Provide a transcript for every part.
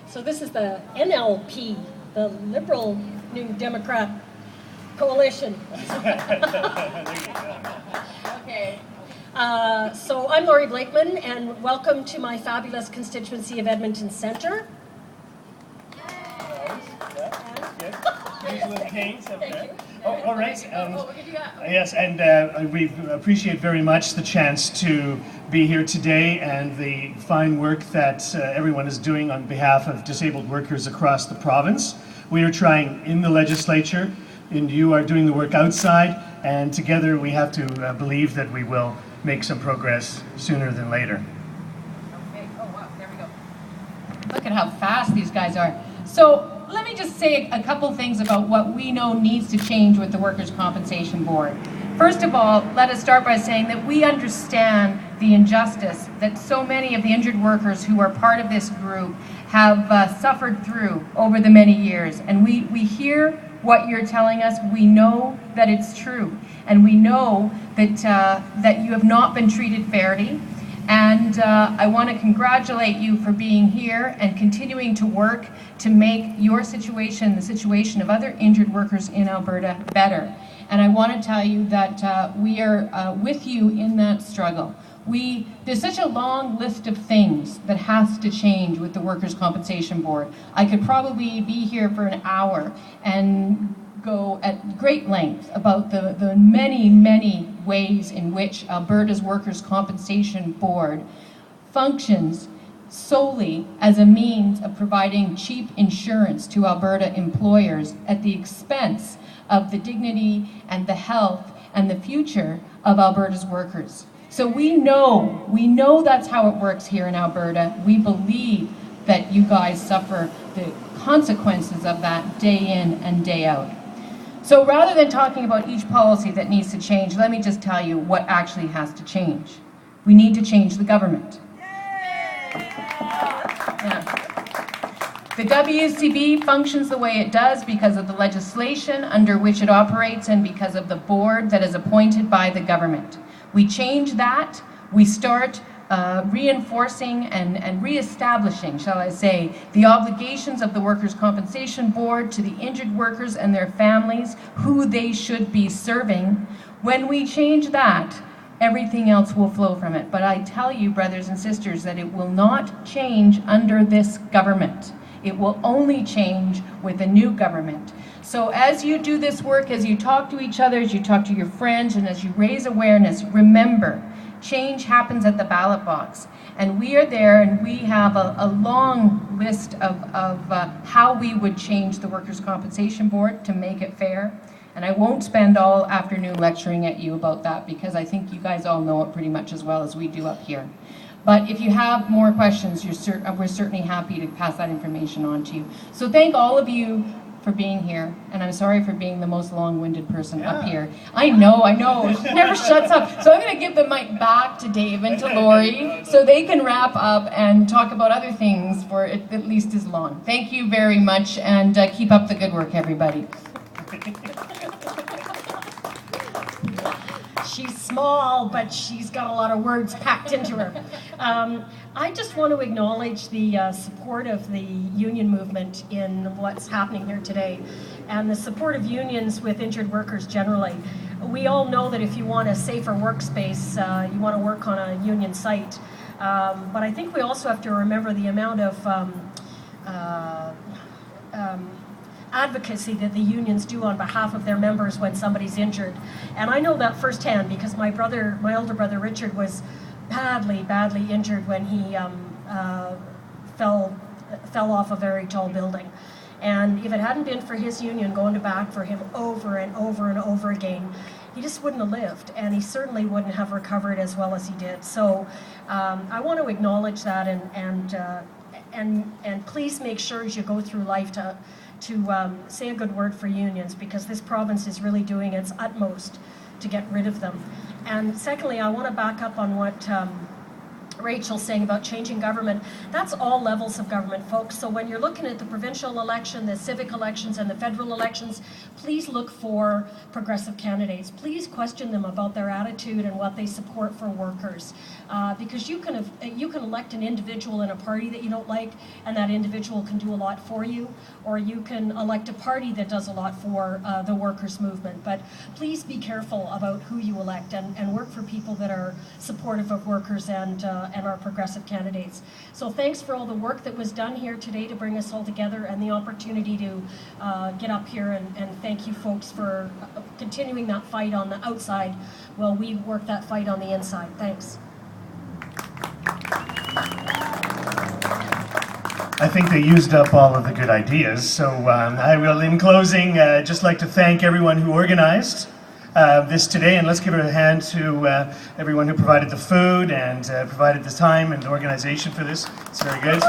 So this is the NLP, the Liberal New Democrat Coalition. Okay. So I'm Laurie Blakeman, and welcome to my fabulous constituency of Edmonton-Centre. All right. Yes, and we appreciate very much the chance to be here today and the fine work that everyone is doing on behalf of disabled workers across the province. We are trying in the legislature, and you are doing the work outside, and together we have to believe that we will make some progress sooner than later. Okay. Oh, wow. There we go. Look at how fast these guys are. So let me just say a couple things about what we know needs to change with the Workers' Compensation Board. First of all, let us start by saying that we understand the injustice that so many of the injured workers who are part of this group have suffered through over the many years. And we hear what you're telling us. We know that it's true. And we know that you have not been treated fairly. And I want to congratulate you for being here and continuing to work to make your situation, the situation of other injured workers in Alberta, better. And I want to tell you that we are with you in that struggle. There's such a long list of things that has to change with the Workers' Compensation Board. I could probably be here for an hour and go at great length about the many, many ways in which Alberta's Workers' Compensation Board functions solely as a means of providing cheap insurance to Alberta employers at the expense of the dignity and the health and the future of Alberta's workers. So we know that's how it works here in Alberta. We believe that you guys suffer the consequences of that day in and day out. So rather than talking about each policy that needs to change, let me just tell you what actually has to change. We need to change the government. Yeah. The WCB functions the way it does because of the legislation under which it operates and because of the board that is appointed by the government. We change that, we start reinforcing and reestablishing, shall I say, the obligations of the Workers' Compensation Board to the injured workers and their families, who they should be serving. When we change that, everything else will flow from it. But I tell you, brothers and sisters, that it will not change under this government. It will only change with a new government. So as you do this work, as you talk to each other, as you talk to your friends, and as you raise awareness, remember, change happens at the ballot box. And we are there, and we have a long list of how we would change the Workers' Compensation Board to make it fair. And I won't spend all afternoon lecturing at you about that, because I think you guys all know it pretty much as well as we do up here. But if you have more questions, we're certainly happy to pass that information on to you. So thank all of you for being here, and I'm sorry for being the most long-winded person up here. I know, it never shuts up. So I'm going to give the mic back to Dave and to Laurie so they can wrap up and talk about other things for at least as long. Thank you very much, and keep up the good work, everybody. She's small, but she's got a lot of words packed into her. I just want to acknowledge the support of the union movement in what's happening here today, and the support of unions with injured workers generally. We all know that if you want a safer workspace, you want to work on a union site. But I think we also have to remember the amount of advocacy that the unions do on behalf of their members when somebody's injured. And I know that firsthand because my older brother Richard was badly injured when he fell off a very tall building. And if it hadn't been for his union going to bat for him over and over again, he just wouldn't have lived, and he certainly wouldn't have recovered as well as he did. So I want to acknowledge that, and please make sure as you go through life to say a good word for unions, because this province is really doing its utmost to get rid of them. And secondly, I want to back up on what Rachel's saying about changing government, that's all levels of government, folks. So when you're looking at the provincial election, the civic elections, and the federal elections, please look for progressive candidates. Please question them about their attitude and what they support for workers. Because you can elect an individual in a party that you don't like, and that individual can do a lot for you, or you can elect a party that does a lot for the workers' movement. But please be careful about who you elect, and work for people that are supportive of workers and our progressive candidates. So thanks for all the work that was done here today to bring us all together, and the opportunity to get up here, and thank you folks for continuing that fight on the outside while we work that fight on the inside. Thanks. I think they used up all of the good ideas, so I will, in closing, just like to thank everyone who organized this today, and let's give a hand to everyone who provided the food and provided the time and organization for this. It's very good.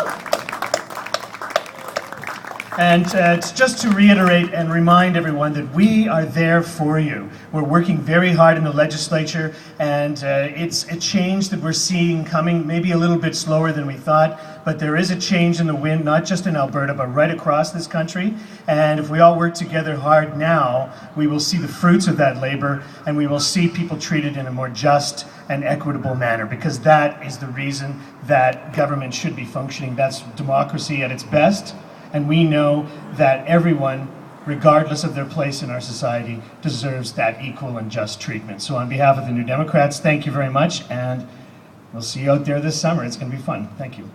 And just to reiterate and remind everyone that we are there for you. We're working very hard in the legislature, and it's a change that we're seeing coming, maybe a little bit slower than we thought, but there is a change in the wind, not just in Alberta, but right across this country. And if we all work together hard now, we will see the fruits of that labor, and we will see people treated in a more just and equitable manner, because that is the reason that government should be functioning. That's democracy at its best. And we know that everyone, regardless of their place in our society, deserves that equal and just treatment. So on behalf of the New Democrats, thank you very much, and we'll see you out there this summer. It's going to be fun. Thank you.